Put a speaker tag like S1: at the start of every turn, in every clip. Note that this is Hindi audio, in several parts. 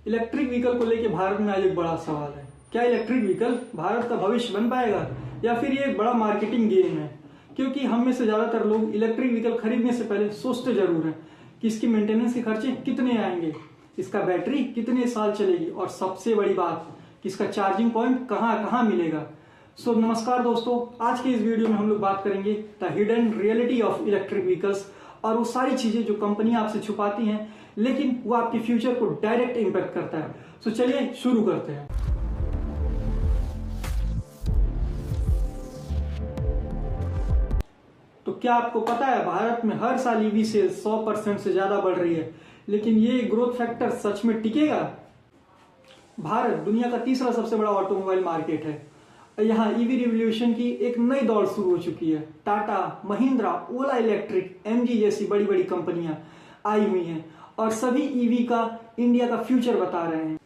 S1: इलेक्ट्रिक व्हीकल को लेकर भारत में आज एक बड़ा सवाल है। क्या इलेक्ट्रिक व्हीकल भारत का भविष्य बन पाएगा या फिर ये एक बड़ा मार्केटिंग गेम है? क्योंकि हम में से ज्यादातर लोग इलेक्ट्रिक व्हीकल खरीदने से पहले सोचते जरूर हैं कि इसकी मेंटेनेंस के खर्चे कितने आएंगे, इसका बैटरी कितने साल चलेगी और सबसे बड़ी बात कि इसका चार्जिंग पॉइंट कहाँ कहाँ मिलेगा। नमस्कार दोस्तों, आज के इस वीडियो में हम लोग बात करेंगे the hidden reality of electric vehicles और वो सारी चीजें जो कंपनियां आपसे छुपाती हैं लेकिन वो आपके फ्यूचर को डायरेक्ट इंपैक्ट करता है। चलिए शुरू करते हैं। तो क्या आपको पता है भारत में हर साल ईवी सेल्स 100% से ज्यादा बढ़ रही है, लेकिन ये ग्रोथ फैक्टर सच में टिकेगा? भारत दुनिया का तीसरा सबसे बड़ा ऑटोमोबाइल मार्केट है। यहाँ ईवी रिवॉल्यूशन की एक नई दौड़ शुरू हो चुकी है। टाटा, महिंद्रा, ओला इलेक्ट्रिक, एमजी जैसी बड़ी बड़ी कंपनियां आई हुई हैं और सभी ईवी का इंडिया का फ्यूचर बता रहे हैं।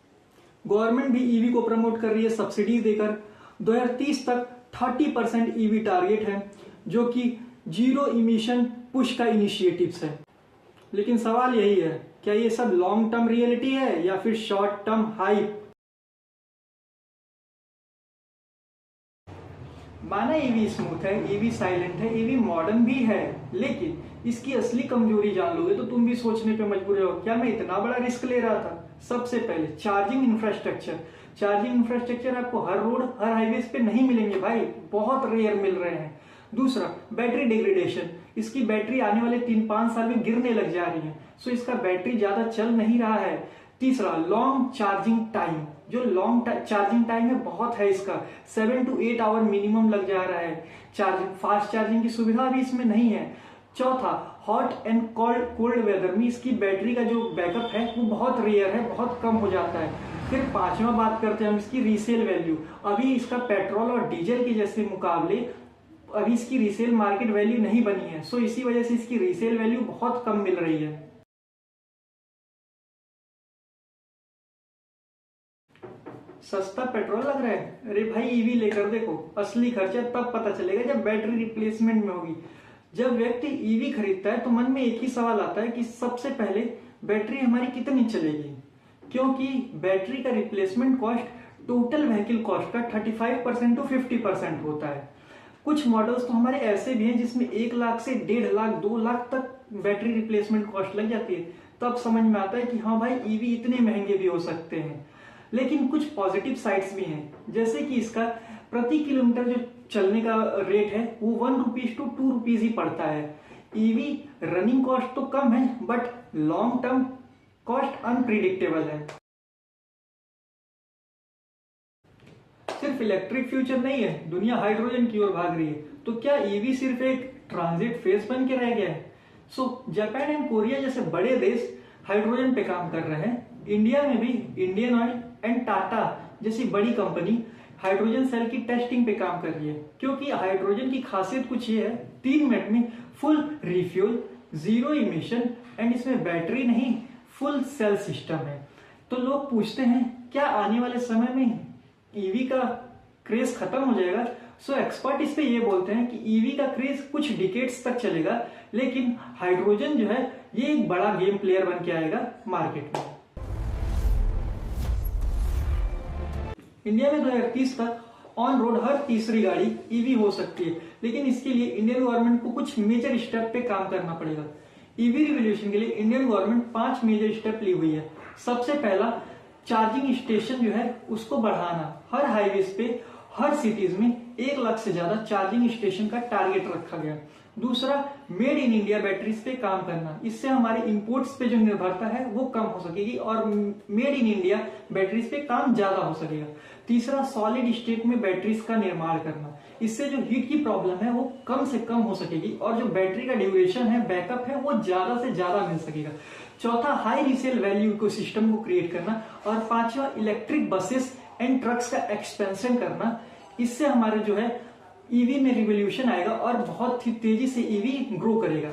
S1: गवर्नमेंट भी ईवी को प्रमोट कर रही है सब्सिडीज देकर। 2030 तक 30% ईवी टारगेट है, जो कि जीरो इमिशन पुश का इनिशिएटिव्स है। लेकिन सवाल यही है, क्या ये सब लॉन्ग टर्म रियलिटी है या फिर शॉर्ट टर्म हाइप? माना ईवी स्मूथ है, ईवी साइलेंट है, ईवी मॉडर्न भी है, लेकिन इसकी असली कमजोरी जान लोगे तो तुम भी सोचने पे मजबूर हो, क्या मैं इतना बड़ा रिस्क ले रहा था? सबसे पहले चार्जिंग इंफ्रास्ट्रक्चर। चार्जिंग इंफ्रास्ट्रक्चर आपको हर रोड हर हाईवेज पे नहीं मिलेंगे भाई, बहुत रेयर मिल रहे हैं। दूसरा, बैटरी डिग्रेडेशन। इसकी बैटरी आने वाले 3-5 साल में गिरने लग जा रही है, सो इसका बैटरी ज्यादा चल नहीं रहा है। तीसरा, लॉन्ग चार्जिंग टाइम। जो लॉन्ग चार्जिंग टाइम है बहुत है इसका, 7 to 8 आवर मिनिमम लग जा रहा है। चार्जिंग फास्ट चार्जिंग की सुविधा भी इसमें नहीं है। चौथा, हॉट एंड कोल्ड वेदर में इसकी बैटरी का जो बैकअप है वो बहुत रेयर है, बहुत कम हो जाता है। फिर पांचवा बात करते हैं हम इसकी रीसेल वैल्यू। अभी इसका पेट्रोल और डीजल के जैसे मुकाबले अभी इसकी रीसेल मार्केट वैल्यू नहीं बनी है, सो इसी वजह से इसकी रीसेल वैल्यू बहुत कम मिल रही है। सस्ता पेट्रोल लग रहा है? अरे भाई ईवी लेकर देखो, असली खर्चा तब पता चलेगा जब बैटरी रिप्लेसमेंट में होगी। जब व्यक्ति ईवी खरीदता है तो मन में एक ही सवाल आता है कि सबसे पहले बैटरी हमारी कितनी चलेगी, क्योंकि बैटरी का replacement cost total vehicle cost का 35% to 50% होता है। कुछ मॉडल्स तो हमारे ऐसे भी हैं जिसमें 1 लाख से 1.5 लाख 2 लाख तक बैटरी रिप्लेसमेंट कॉस्ट लग जाती है। तब समझ में आता है कि हाँ भाई ईवी इतने महंगे भी हो सकते हैं। लेकिन कुछ पॉजिटिव साइड्स भी हैं, जैसे कि इसका प्रति किलोमीटर जो चलने का रेट है वो 1 रुपीज to 2 रुपीज ही पड़ता है। ईवी रनिंग कॉस्ट तो कम है, but long term cost unpredictable है। सिर्फ इलेक्ट्रिक फ्यूचर नहीं है, दुनिया हाइड्रोजन की ओर भाग रही है। तो क्या ईवी सिर्फ एक ट्रांजिट फेज बन के रह गया है? जापान एंड कोरिया जैसे बड़े देश हाइड्रोजन पे काम कर रहे हैं। इंडिया में भी इंडियन ऑयल एंड टाटा जैसी बड़ी कंपनी हाइड्रोजन सेल की टेस्टिंग पे काम कर रही है, क्योंकि हाइड्रोजन की खासियत कुछ ये है, 3 मिनट में full refuel, zero emission and इसमें बैटरी नहीं, फुल सेल सिस्टम है। तो लोग पूछते हैं क्या आने वाले समय में ईवी का क्रेज खत्म हो जाएगा? एक्सपर्ट इस पे ये बोलते हैं कि ईवी का क्रेज कुछ डिकेड्स तक चलेगा, लेकिन हाइड्रोजन जो है ये एक बड़ा गेम प्लेयर बन के आएगा मार्केट में। इंडिया में 2030 तक ऑन रोड हर तीसरी गाड़ी ईवी हो सकती है, लेकिन इसके लिए इंडियन गवर्नमेंट को कुछ मेजर स्टेप पे काम करना पड़ेगा। ईवी रिवॉल्यूशन के लिए इंडियन गवर्नमेंट 5 मेजर स्टेप ली हुई है। सबसे पहला, चार्जिंग स्टेशन जो है उसको बढ़ाना। हर हाईवेज पे हर सिटीज में 1 लाख से ज्यादा चार्जिंग स्टेशन का टारगेट रखा गया। दूसरा, मेड इन इंडिया बैटरीज पे काम करना। इससे हमारे इंपोर्ट्स पे जो निर्भरता है वो कम हो सकेगी और मेड इन इंडिया बैटरीज पे काम ज्यादा हो सकेगा। तीसरा, सॉलिड स्टेट में बैटरीज का निर्माण करना। इससे जो हीट की प्रॉब्लम है वो कम से कम हो सकेगी और जो बैटरी का ड्यूरेशन है, बैकअप है, वो ज्यादा से ज्यादा मिल सकेगा। चौथा, हाई रीसेल वैल्यू इकोसिस्टम को क्रिएट करना। और पांचवा, इलेक्ट्रिक बसेस एंड ट्रक्स का एक्सपेंशन करना। इससे हमारे जो है ईवी में रिवॉल्यूशन आएगा और बहुत ही तेजी से ईवी ग्रो करेगा।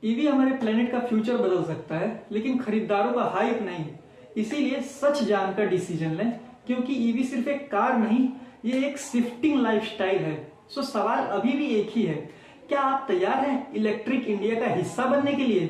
S1: ईवी हमारे प्लेनेट का फ्यूचर बदल सकता है, लेकिन खरीदारों का हाइप नहीं। इसीलिए सच जानकर डिसीजन लें, क्योंकि ईवी सिर्फ एक कार नहीं, ये एक शिफ्टिंग लाइफस्टाइल है। सवाल अभी भी एक ही है, क्या आप तैयार हैं इलेक्ट्रिक इंडिया का हिस्सा बनने के लिए?